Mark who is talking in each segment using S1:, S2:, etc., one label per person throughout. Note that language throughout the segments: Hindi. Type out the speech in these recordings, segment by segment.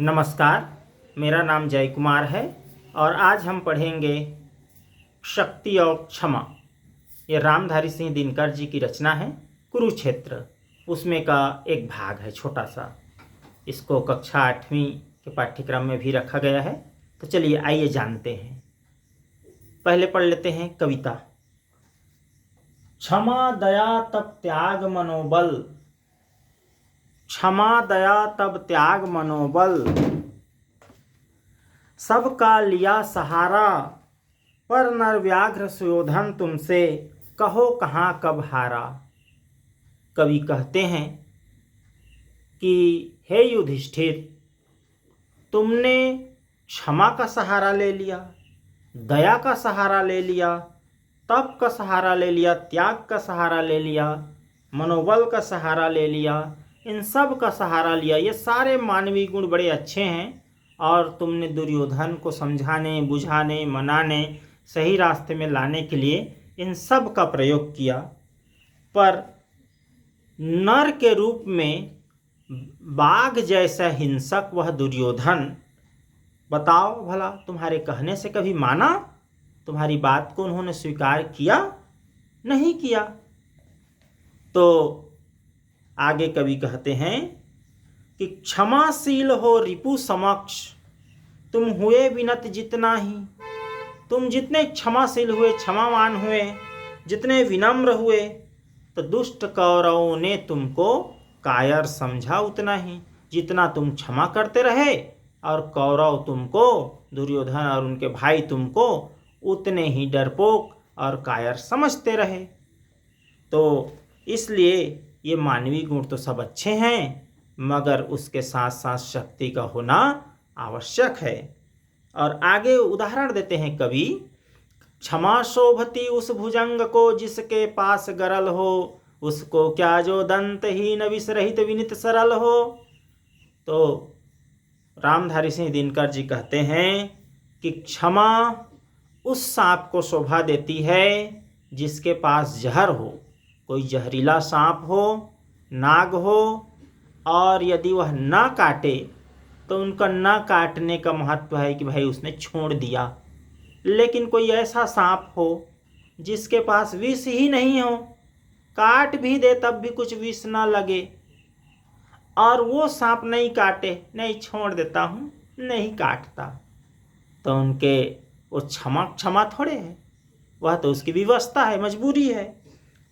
S1: नमस्कार, मेरा नाम जय कुमार है और आज हम पढ़ेंगे शक्ति और क्षमा। ये रामधारी सिंह दिनकर जी की रचना है कुरुक्षेत्र, उसमें का एक भाग है छोटा सा। इसको कक्षा 8वीं के पाठ्यक्रम में भी रखा गया है। तो चलिए आइए जानते हैं। पहले पढ़ लेते हैं कविता। क्षमा दया तब त्याग मनोबल, क्षमा दया तब त्याग मनोबल, सबका लिया सहारा, पर नर व्याघ्र सुयोधन तुमसे कहो कहाँ कब हारा। कवि कहते हैं कि हे युधिष्ठिर, तुमने क्षमा का सहारा ले लिया, दया का सहारा ले लिया, तप का सहारा ले लिया, त्याग का सहारा ले लिया, मनोबल का सहारा ले लिया, इन सब का सहारा लिया। ये सारे मानवीय गुण बड़े अच्छे हैं और तुमने दुर्योधन को समझाने, बुझाने, मनाने, सही रास्ते में लाने के लिए इन सब का प्रयोग किया। पर नर के रूप में बाघ जैसा हिंसक वह दुर्योधन, बताओ भला तुम्हारे कहने से कभी माना? तुम्हारी बात को उन्होंने स्वीकार किया? नहीं किया। तो आगे कवि कहते हैं कि क्षमाशील हो रिपु समक्ष, तुम हुए विनत जितना ही। तुम जितने क्षमाशील हुए, क्षमावान हुए, जितने विनम्र हुए, तो दुष्ट कौरवों ने तुमको कायर समझा उतना ही। जितना तुम क्षमा करते रहे और कौरव तुमको, दुर्योधन और उनके भाई तुमको उतने ही डरपोक और कायर समझते रहे। तो इसलिए ये मानवीय गुण तो सब अच्छे हैं, मगर उसके साथ साथ शक्ति का होना आवश्यक है। और आगे उदाहरण देते हैं कवि। क्षमा शोभती उस भुजंग को जिसके पास गरल हो, उसको क्या जो दंतहीन विषरहित विनित सरल हो। तो रामधारी सिंह दिनकर जी कहते हैं कि क्षमा उस सांप को शोभा देती है जिसके पास जहर हो, कोई जहरीला सांप हो, नाग हो, और यदि वह ना काटे तो उनका ना काटने का महत्व है कि भाई उसने छोड़ दिया। लेकिन कोई ऐसा सांप हो जिसके पास विष ही नहीं हो, काट भी दे तब भी कुछ विष ना लगे, और वो सांप नहीं काटे, नहीं छोड़ देता हूँ, नहीं काटता, तो उनके वो क्षमा थोड़े है, वह तो उसकी व्यवस्था है, मजबूरी है।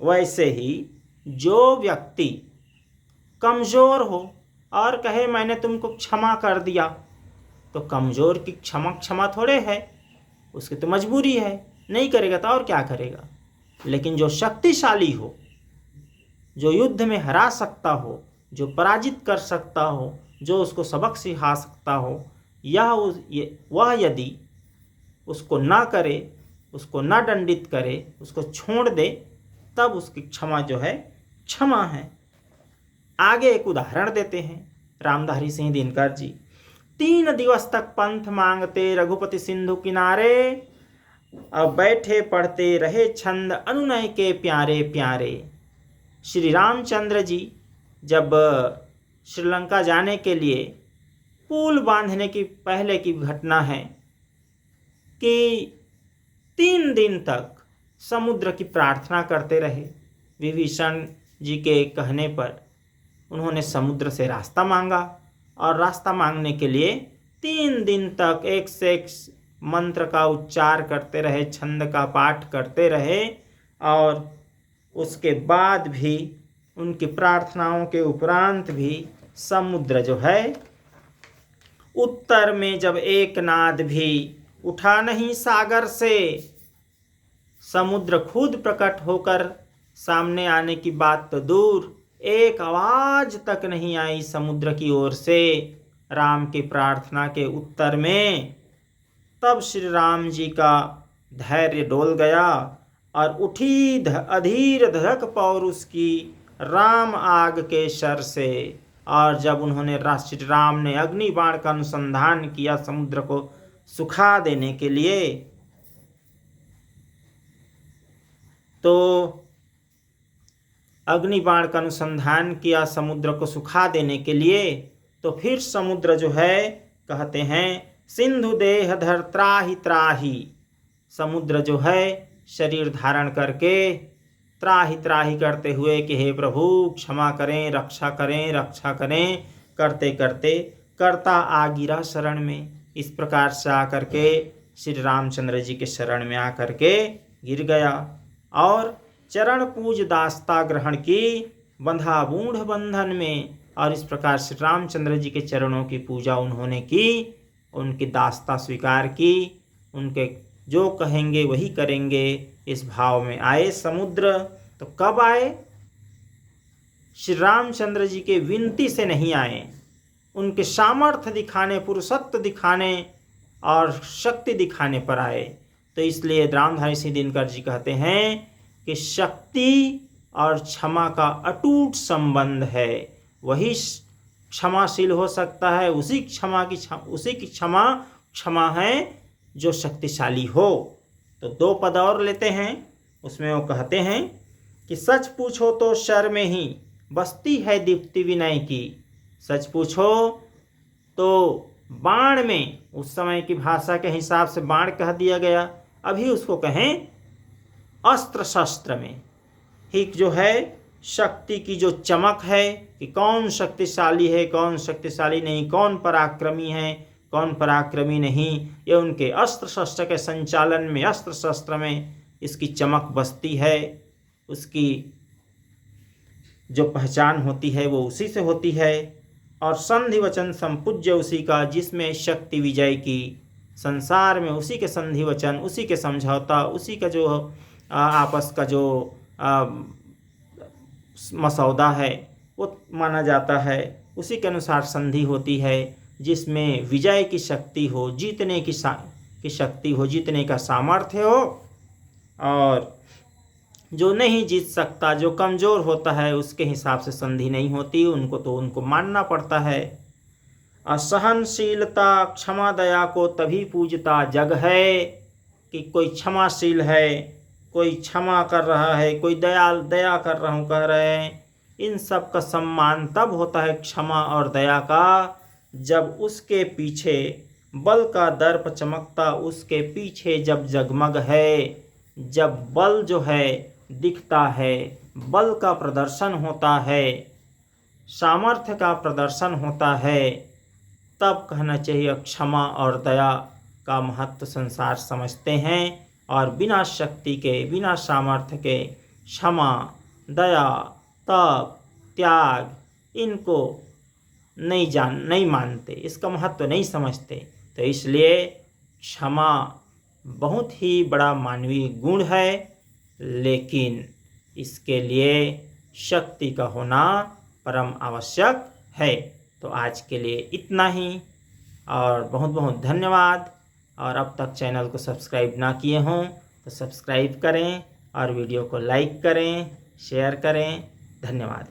S1: वैसे ही जो व्यक्ति कमज़ोर हो और कहे मैंने तुमको क्षमा कर दिया, तो कमज़ोर की क्षमा थोड़े है, उसकी तो मजबूरी है, नहीं करेगा तो और क्या करेगा। लेकिन जो शक्तिशाली हो, जो युद्ध में हरा सकता हो, जो पराजित कर सकता हो, जो उसको सबक सिखा सकता हो, वह यदि उसको ना करे, उसको ना दंडित करे, उसको छोड़ दे, तब उसकी क्षमा जो है क्षमा है। आगे एक उदाहरण देते हैं रामधारी सिंह दिनकर जी। 3 दिवस तक पंथ मांगते रघुपति सिंधु किनारे, अब बैठे पढ़ते रहे छंद अनुनय के प्यारे प्यारे। श्री रामचंद्र जी जब श्रीलंका जाने के लिए पुल बांधने की पहले की घटना है कि 3 दिन तक समुद्र की प्रार्थना करते रहे। विभीषण जी के कहने पर उन्होंने समुद्र से रास्ता मांगा, और रास्ता मांगने के लिए 3 दिन तक एक से एक मंत्र का उच्चार करते रहे, छंद का पाठ करते रहे, और उसके बाद भी, उनकी प्रार्थनाओं के उपरांत भी समुद्र जो है, उत्तर में जब एक नाद भी उठा नहीं सागर से, समुद्र खुद प्रकट होकर सामने आने की बात तो दूर, एक आवाज तक नहीं आई समुद्र की ओर से राम की प्रार्थना के उत्तर में। तब श्री राम जी का धैर्य डोल गया और उठी अधीर धधक पौरुष की राम आग के शर से। और जब उन्होंने श्री राम ने अग्नि बाण का अनुसंधान किया समुद्र को सुखा देने के लिए, तो अग्नि बाण का अनुसंधान किया समुद्र को सुखा देने के लिए, तो फिर समुद्र जो है कहते हैं सिंधु देह धर त्राहि त्राहि। समुद्र जो है शरीर धारण करके त्राहि त्राहि करते हुए कि हे प्रभु क्षमा करें, रक्षा करें, रक्षा करें करते करते करता आ गिरा शरण में। इस प्रकार से आकर के श्री रामचंद्र जी के शरण में आकर के गिर गया और चरण पूज दास्ता ग्रहण की, बंधा बूढ़ बंधन में। और इस प्रकार श्री रामचंद्र जी के चरणों की पूजा उन्होंने की, उनकी दास्ता स्वीकार की, उनके जो कहेंगे वही करेंगे इस भाव में आए समुद्र। तो कब आए? श्री रामचंद्र जी के विनती से नहीं आए, उनके सामर्थ्य दिखाने, पुरुषत्व दिखाने और शक्ति दिखाने पर आए। तो इसलिए रामधारी सिंह दिनकर जी कहते हैं कि शक्ति और क्षमा का अटूट संबंध है। वही क्षमाशील हो सकता है, उसी की क्षमा है जो शक्तिशाली हो। तो दो पद और लेते हैं, उसमें वो कहते हैं कि सच पूछो तो शर में ही बस्ती है दीप्ति विनय की। सच पूछो तो बाण में, उस समय की भाषा के हिसाब से बाण कह दिया गया, अभी उसको कहें अस्त्र शस्त्र में ही जो है शक्ति की जो चमक है कि कौन शक्तिशाली है, कौन शक्तिशाली नहीं, कौन पराक्रमी है, कौन पराक्रमी नहीं, ये उनके अस्त्र शस्त्र के संचालन में, अस्त्र शस्त्र में इसकी चमक बसती है। उसकी जो पहचान होती है वो उसी से होती है। और संधि वचन संपूज्य उसी का, जिसमें शक्ति विजय की, संसार में उसी के संधि वचन, उसी के समझौता, उसी का जो आपस का जो मसौदा है वो माना जाता है, उसी के अनुसार संधि होती है, जिसमें विजय की शक्ति हो, जीतने की शक्ति हो, जीतने का सामर्थ्य हो। और जो नहीं जीत सकता, जो कमज़ोर होता है, उसके हिसाब से संधि नहीं होती, उनको मानना पड़ता है। असहनशीलता क्षमा दया को तभी पूजता जग है, कि कोई क्षमाशील है, कोई क्षमा कर रहा है, कोई दया कर रहा हूँ कह रहे हैं, इन सब का सम्मान तब होता है क्षमा और दया का, जब उसके पीछे बल का दर्प चमकता, उसके पीछे जब जगमग है, जब बल जो है दिखता है, बल का प्रदर्शन होता है, सामर्थ्य का प्रदर्शन होता है, तब कहना चाहिए क्षमा और दया का महत्व संसार समझते हैं। और बिना शक्ति के, बिना सामर्थ्य के क्षमा, दया, तप, त्याग इनको नहीं मानते, इसका महत्व नहीं समझते। तो इसलिए क्षमा बहुत ही बड़ा मानवीय गुण है, लेकिन इसके लिए शक्ति का होना परम आवश्यक है। तो आज के लिए इतना ही, और बहुत बहुत धन्यवाद। और अब तक चैनल को सब्सक्राइब ना किए हों तो सब्सक्राइब करें और वीडियो को लाइक करें, शेयर करें। धन्यवाद।